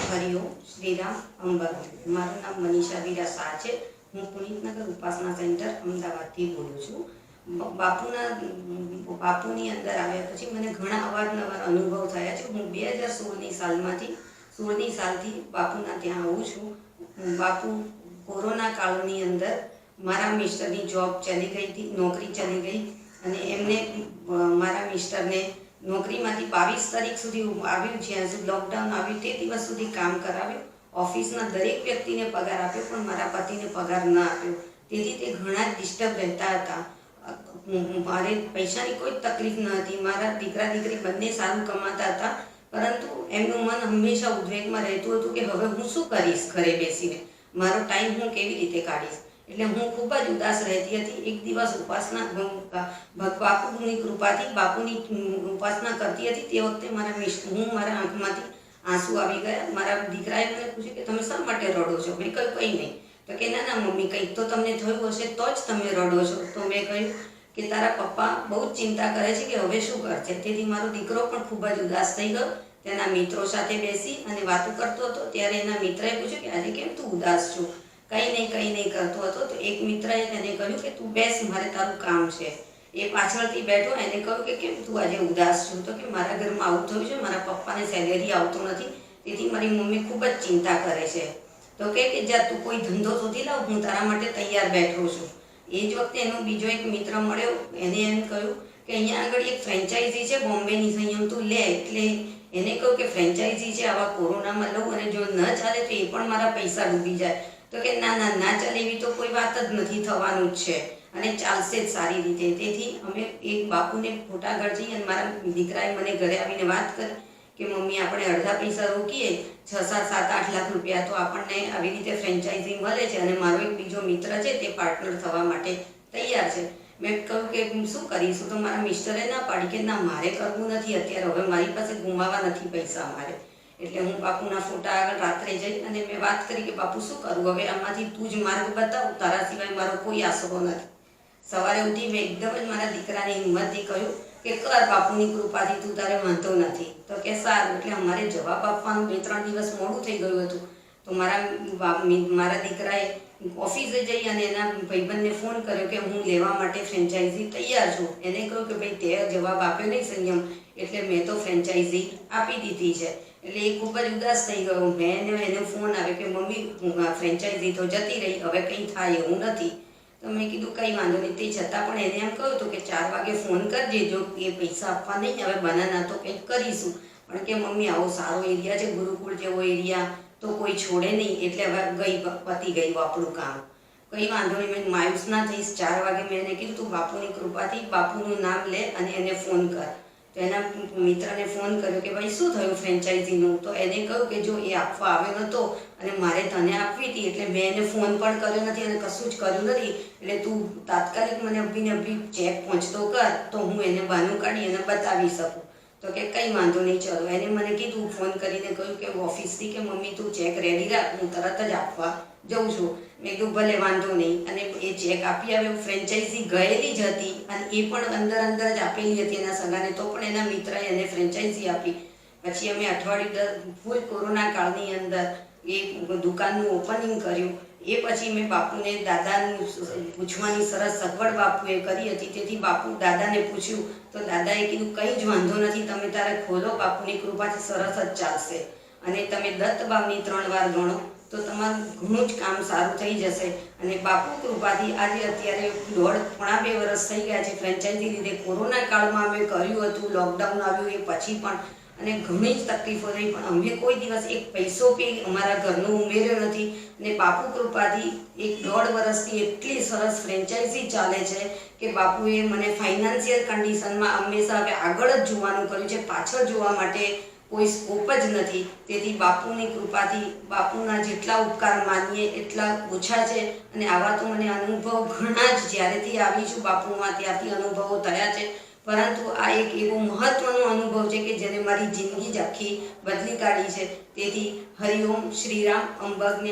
हरिओम श्रीराम अंबर। मारू नाम मनीषा वीरा शाह है। हूँ पुनीतनगर उपासना सेंटर अमदावादथी बोलूँ छूँ। बापूनी अंदर आव्या पछी मने घणा अवारनवार अनुभव थया छे। हूँ 2016 सालथी बापूना त्यां आવું છું। बापू कोरोना काळनी अंदर मारा मिस्टरनी जॉब चली गई थी, नौकरी चली गई अने एमने मारा मिस्टरने नौकरीमांथी 22 तारीख सुधी आव्युं, ज्यां सुधी लॉकडाउन आव्युं ते दिवस सुधी काम कराव्युं। ऑफिसना दरेक व्यक्तिने पगार आप्यो पण मारा पतिने पगार न आप्यो। तेथी ते घणा डिस्टर्ब रहता हता। मारे पैसानी कोई तकलीफ न हती। मारा दीकरा दीकरी बंने सारूं कमाता हता, परंतु एमनुं मन हमेशा उद्वेगमां रहेतुं हतुं के हवे हूँ शुं करीश, घरे बेसीने मारो टाइम हूँ केवी रीते काढीश। એટલે હું ખૂબ જ ઉદાસ રહેતી હતી। એક દિવસ ઉપાસના બાપુની કૃપાથી બાપુની ઉપાસના કરતી હતી તે વખતે મારા આંખમાંથી આંસુ આવી ગયા। મારા દીકરાએ મને પૂછ્યું કે તમે શા માટે રડો છો? મેં કહ્યું કંઈ નહીં। તો કે ના મમ્મી કંઈક તો તમને થયું હશે તો જ તમે રડો છો। તો મેં કહ્યું કે તારા પપ્પા બહુ જ ચિંતા કરે છે કે હવે શું કરશે। તેથી મારો દીકરો પણ ખૂબ જ ઉદાસ થઈ ગયો। તેના મિત્રો સાથે બેસી અને વાતો કરતો હતો ત્યારે એના મિત્રએ પૂછ્યું કે આજે કેમ તું ઉદાસ છો? कई नहीं करतो हतो। तो एक मित्रए तेने कह्युं कि तू बेस, मारे तारुं काम छे। ए पाछळथी बैठो, एने कह्युं कि केम तू आजे उदास छो? तो कि मारा घरमां आવું थयुं छे, मारा पप्पाने सेलेरी आवतो नथी, तेथी मारी मम्मी खूब ज चिंता करे छे। तो के जा तू कोई धंधो शोधी लाव, हूँ तारा माटे तैयार बैठो छुं। ए ज वखते एनो बीजो एक मित्र मळ्यो, एने एम कह्युं कि अहींया आगळ एक फ्रेन्चाइजी छे बॉम्बेनी, संयम तू ले। एटले एने कह्युं कि फ्रेन्चाइजी छे, आवा कोरोनामां लઉં अने जो न चाले तो ए पण मारा पैसा डूबी जाय। तो कि ना चाले एवी तो कोई बात ज नथी थवानुं ज छे अने चालशे ज सारी रीते। तेथी अमे एक बापूने खोटागढ़ जई अने मारा दीकराए मने घरे आवीने वात करी कि मम्मी आपणे अर्धा पैसा रोकीए, 6-7-8 लाख रुपया तो आपणने आवी रीते फ्रेन्चाइजी मळे छे अने मारो एक बीजो मित्र छे ते पार्टनर थवा माटे तैयार छे। मैं कहूं कि शुं करीशुं? तो मारा मिस्टरे ना पाडी के ना मारे करवुं नथी, अत्यारे हवे मारी पासे गुमावा नथी पैसा मारे। એટલે હું બાપુના ફોટા આગળ રાત્રે જઈ અને મેં વાત કરી કે બાપુ શું કરું હવે? આમાંથી તું જ માર્ગ બતાવ, તારા સિવાય મારો કોઈ આશરો નથી। સવારે ઉઠી મેં એકદમ જ મારા દીકરાને હિંમતથી કહ્યું કે કર, બાપુની કૃપાથી તું તારે વાંધો નથી। તો કે સારું। એટલે અમારે જવાબ આપવાનું 2-3 દિવસ મોડું થઈ ગયું હતું। તો મારા દીકરાએ ઓફિસે જઈ અને એના ભાઈબંધને ફોન કર્યો કે હું લેવા માટે ફ્રેન્ચાઇઝી તૈયાર છું। એને કહ્યું કે ભાઈ તે જવાબ આપ્યો નહીં સંયમ, એટલે મેં તો ફ્રેન્ચાઇઝી આપી દીધી છે। એટલે એ ખૂબ જ ઉદાસ થઈ ગયો। મેં એને ફોન આવ્યો કે મમ્મી ફ્રેન્ચાઇઝી તો જતી રહી, હવે કંઈ થાય એવું નથી। તો મેં કીધું કંઈ વાંધો નહીં। તે છતાં પણ એને એમ કહ્યું હતું કે 4 વાગે ફોન કરજે, જો એ પૈસા આપવા નહીં આવે બનાના તો કંઈક કરીશું। પણ કે મમ્મી આવો સારો એરિયા છે, ગુરુકુળ જેવો એરિયા, તો કોઈ છોડે નહીં, એટલે હવે પતી ગયું આપણું કામ। કંઈ વાંધો નહીં, મેં માયુસ ના થઈશ। 4 વાગે મેં એને કીધું તું બાપુની કૃપાથી બાપુનું નામ લે અને એને ફોન કર। तो एना मित्रने फोन कर्यो कि भाई शुं थयुं फ्रेन्चाइजीनुं? तो एने कह्युं कि जो ए आपवा आव्यो नतो अने मारे तने आपवी हती, एटले मैं एने फोन पण कर्यो नथी अने कशुं ज कर्युं नथी, एटले तू तात्कालिक मने अभी चेक पहोंचतो कर तो हूँ एने बहानुं काढी अने बतावी शकું। तो कि कंई वांधो नहीं, चलो। एने मने कीधुं, फोन करीने कह्युं कि ऑफिसथी कि मम्मी तू चेक रेडी राख, हूँ तरत ज आपवा जाऊँ छुं। मैं कीधुं भले वांधो नहीं। अने ए चेक आपी आव्यो। फ्रेन्चाइजी गयेली ज हती अने ए पण अंदर ज आपेली हती एना सगाने, तो पण एना मित्रए एने फ्रेन्चाइजी आपी। पछी अमे अठवाडियुं फूल कोरोना काळनी अंदर ए दुकाननुं ओपनिंग कर्युं। ए पछी मैं बापूने दादानुं पूछवानी सरस सगवड बापूए करी हती। तेथी बापू दादाने पूछ्युं तो दादाए कीधुं कंई ज वांधो नथी, तमे तारे खोलो, बापूनी कृपाथी सरस ज चालशे अने तमे दत्त भावनी 3 वार गणो तो तमारुं घणुं ज काम सारुं थई जशे। अने बापू कृपाथी आजे अत्यारे 1.5-2 वर्ष थई गया छे फ्रेन्चाइजी लीधे। कोरोना काळमां अमे कर्युं हतुं, लॉकडाउन आव्युं ए पछी पण अने घणी ज तकलीफो रही, पण अमे कोई दिवस एक पैसो बी अमारा घरनो उमेर्यो नथी। अने बापू कृपाथी 1.5 वर्षथी एटली सरस फ्रेन्चाइजी चाले छे कि बापूए मने फाइनान्शियल कंडिशनमां हमेशा हवे आगळ ज जोवानुं कर्युं छे, पाछळ जोवा माटे कोई स्कोप ज नथी। तेथी बापूनी कृपाथी बापूना जेटला उपकार मानीए एटला ओछा छे। अने आवा तो मने अनुभव घणा ज ज्यारेथी आवी छुं बापूमां त्यारथी अनुभवो थया छे, परंतु आ एक एवो महत्वनो अनुभव छे कि जेने मारी जिंदगी ज आखी बदली काढी छे। तेथी हरिओम श्रीराम अंबज्ञ।